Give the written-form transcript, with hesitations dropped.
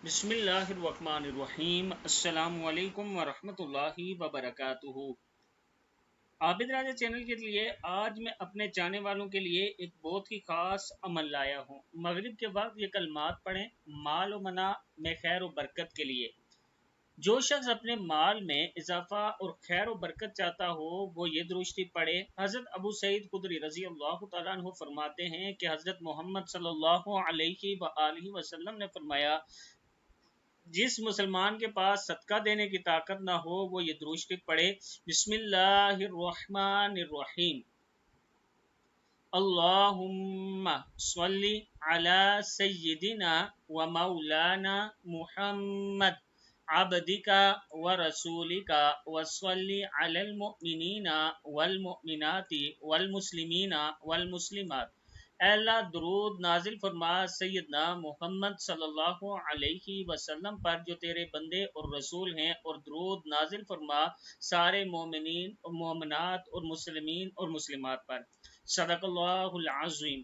بسم اللہ الرحمن الرحیم۔ السلام علیکم ورحمۃ اللہ وبرکاتہ۔ عابد راجہ چینل کے لیے آج میں اپنے چاہنے والوں کے لیے ایک بہت ہی خاص عمل لایا ہوں۔ مغرب کے وقت یہ کلمات پڑھیں مال و منع میں خیر و برکت کے لیے۔ جو شخص اپنے مال میں اضافہ اور خیر و برکت چاہتا ہو وہ یہ درود شریف پڑھے۔ حضرت ابو سعید خدری رضی اللہ تعالیٰ عنہ فرماتے ہیں کہ حضرت محمد صلی اللہ علیہ وآلہ وسلم نے فرمایا، جس مسلمان کے پاس صدقہ دینے کی طاقت نہ ہو وہ یہ درود شریف پڑھے، بسم اللہ الرحمن الرحیم، اللہم صلی علی سیدنا و مولانا محمد عبدک و رسولک و صلی علی المؤمنین والمؤمنات والمسلمین والمسلمات۔ اے اللہ درود نازل فرما سیدنا محمد صلی اللہ علیہ وسلم پر جو تیرے بندے اور رسول ہیں، اور درود نازل فرما سارے مومنین اور مومنات اور مسلمین اور مسلمات پر۔ صدق اللہ العظیم۔